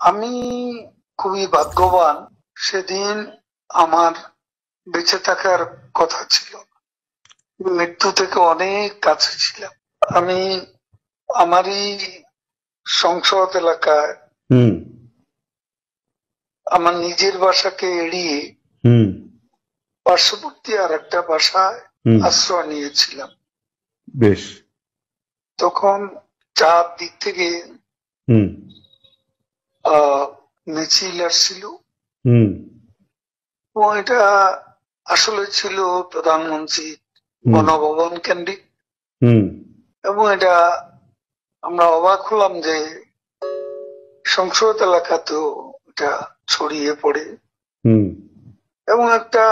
আমি খুবই ভাগ্যবান, সেদিন আমার বেঁচে থাকার কথা ছিল, মৃত্যু থেকে অনেক কাছে ছিলাম। আমি আমারই সংসদ এলাকায় আমার নিজের বাসাকে এড়িয়ে পার্শ্ববর্তী আর একটা বাসায় আশ্রয় নিয়েছিলাম। বেশ। তখন চারদিক থেকে মিছিল আসছিল এবং এটা আসলে ছিল প্রধানমন্ত্রী গণভবন কেন্দ্রিক, এবং এটা আমরা অবাক হলাম যে সংসদ এলাকাতেও এটা ছড়িয়ে পড়ে এবং একটা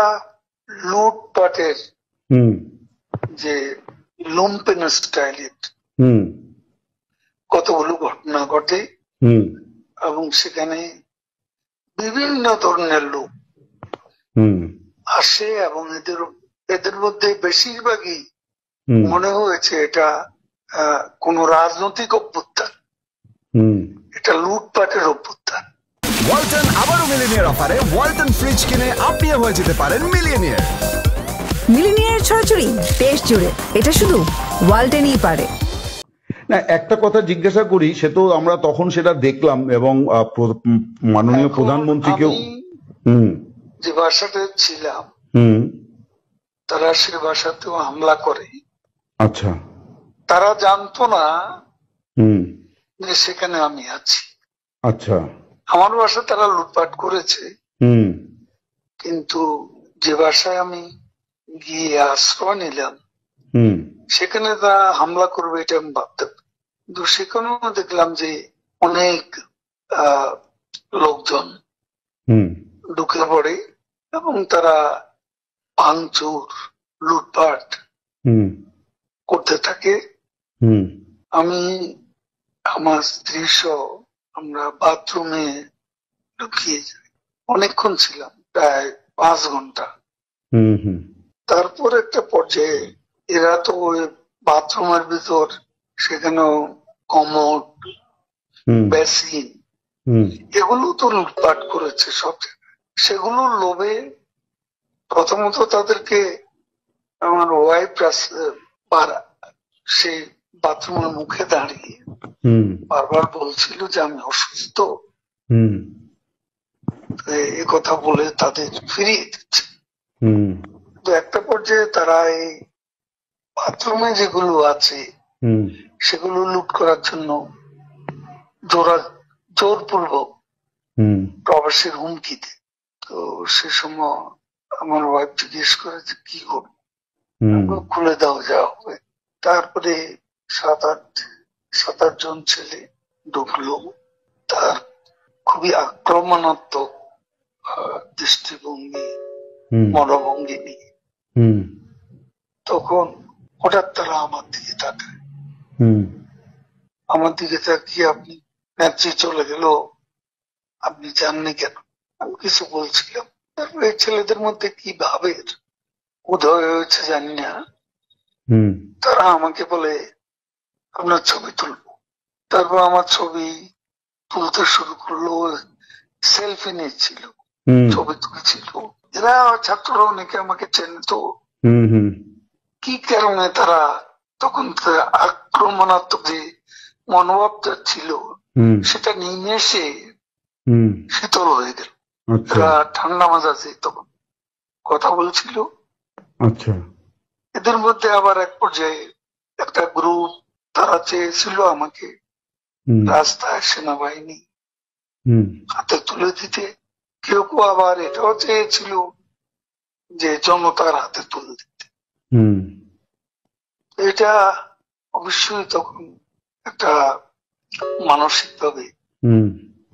লুটপাটের যে লুম্পেন স্টাইলের কতগুলো ঘটনা ঘটে এবং সেখানে বিভিন্ন ধরনের লোক আসে এবং এদের মধ্যে বেশিরভাগই মনে হয়েছে এটা কোন রাজনৈতিক অভ্যুত্থান, এটা লুটপাটের অভ্যুত্থান। ওয়ালটন আবারও মিলিনিয়ার অফারে ওয়ালটন ফ্রিজ কিনে আপনিও হয়ে যেতে পারেন মিলিয়নিয়ার। মিলিনিয়ার ছড়াছড়ি দেশ জুড়ে, এটা শুধু ওয়ালটনই পারে। না, একটা কথা জিজ্ঞাসা করি, সে তো আমরা তখন সেটা দেখলাম এবং মাননীয় প্রধানমন্ত্রীকেও যে বাসাতে ছিলাম তারা সে বাসাতেও হামলা করে। আচ্ছা। তারা জানতো না যে সেখানে আমি আছি। আচ্ছা। আমার বাসা তারা লুটপাট করেছে, কিন্তু যে বাসায় আমি গিয়ে আশ্রয় নিলাম সেখানে তারা হামলা করবে এটা আমি ভাবতে, কিন্তু সেখানেও দেখলাম যে অনেক লোকজন ঢুকে পড়ে এবং তারা ভাঙচুর লুটপাট করতে থাকে। আমি আমার স্ত্রী সহ আমরা বাথরুমে ঢুকিয়ে যাই, অনেকক্ষণ ছিলাম, প্রায় 5 ঘন্টা। তারপর একটা পর্যায়ে এরা তো ওই বাথরুমের ভিতর সেখানেও কমোড, বেসিন এগুলো তো লুটপাট করেছে সব জায়গায়। সেগুলোর লোভে প্রথমত তাদেরকে আমার ওয়াইফ সেই বাথরুমের মুখে দাঁড়িয়ে বারবার বলছিল যে আমি অসুস্থ, এ কথা বলে তাদের ফিরিয়ে দিচ্ছে। তো একটা পর্যায়ে তারা এই বাথরুমে যেগুলো আছে সেগুলো লুট করার জন্য জোরপূর্বক প্রবেশের হুমকি দেয়। তো সে সময় আমার ওয়াইফ জিজ্ঞেস করে যে কি করবো, খুলে দাও যা হবে। তারপরে 7-8 জন ছেলে ঢুকলো, তার খুবই আক্রমণাত্মক দৃষ্টিভঙ্গি মনোভঙ্গি নিয়ে। তখন হঠাৎ তারা আমার দিকে তাকায়, আমার দিকে তাকিয়ে আপনি নেত্রী চলে গেল, আপনি জাননি কেন? আমি কিছু বলছিলাম। তারপর এই ছেলেদের মধ্যে কি ভাবের উদয় হয়েছে জানি না, তারা আমাকে বলে আপনার ছবি তুলবো। তারপর আমার ছবি তুলতে শুরু করলো, সেলফি নিচ্ছিল, ছবি তুলছিল। এরা ছাত্ররা অনেকে আমাকে চেনতো, কি কারণে তারা তখন আক্রমণাত্মক যে মনোভাবটা ছিল সেটা নিয়ে এসে শীতল হয়ে গেল। তারা ঠান্ডা মাজাজে তখন কথা বলছিল। আচ্ছা। এদের মধ্যে আবার এক পর্যায়ে একটা গ্রুপ তারা চেয়েছিল আমাকে রাস্তায় সেনাবাহিনী হাতে তুলে দিতে, কেউ কেউ আবার এটাও চেয়েছিল যে জনতার হাতে তুলে দিতে। এটা অবশ্যই তখন একটা মানসিক ভাবে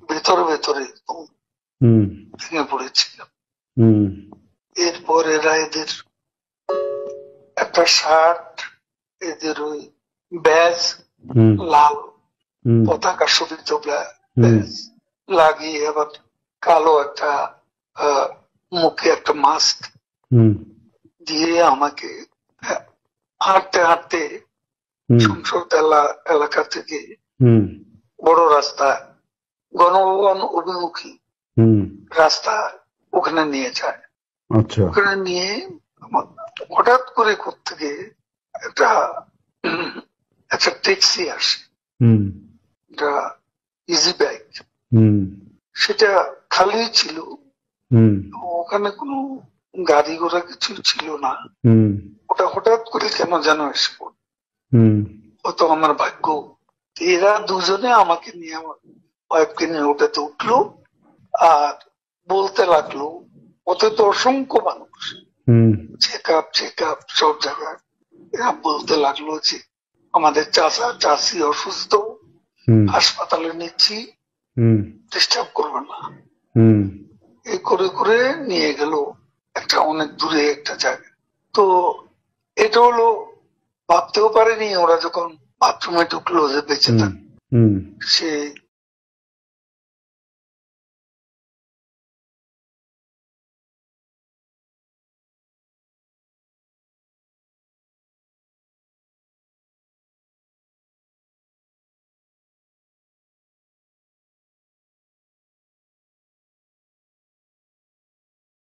ভেতরে ভেতরে ভেঙে পড়েছিলাম। এরপর এরা এদের একটা শার্ট, এদের ওই ব্যাজ, লাল পতাকা শোভিত ব্যাজ লাগিয়ে আবার কালো একটা মুখে একটা মাস্ক দিয়ে আমাকে হাঁটতে হাঁটতে সংসদ এলাকা থেকে বড় রাস্তা গণভবন অভিমুখী হুম। রাস্তা ওখানে নিয়ে যায়। আচ্ছা। ওখানে নিয়ে হঠাৎ করে কোত্থেকে একটা একটা ট্যাক্সি আসে, হুম। একটা ইজি বাইক, হুম। সেটা খালি ছিল, হুম। ওখানে কোনো গাড়ি ঘোড়া কিছু ছিল না। হুম। ওটা হঠাৎ করে কেন যেন এসে পড়ল। হুম। হয়তো আমার ভাগ্য। এরা দুজনে আমাকে নিয়ে, আমার ওয়াইফকে নিয়ে ওটাতে উঠলো আর বলতে লাগলো, ওতে তো অসংখ্য মানুষ, হুম। চেক আপ সব জায়গায়। এরা বলতে লাগলো যে আমাদের চাচা চাচি অসুস্থ, হুম। হাসপাতালে নিচ্ছি, হুম। ডিস্টার্ব করবে না। হুম। এই করে করে নিয়ে গেল একটা অনেক দূরে একটা জায়গা। তো এটা হলো, ভাবতেও পারেনি ওরা যখন বাথরুমে ঢুকলো যে বেঁচে হুম। থাকে। হুম। সে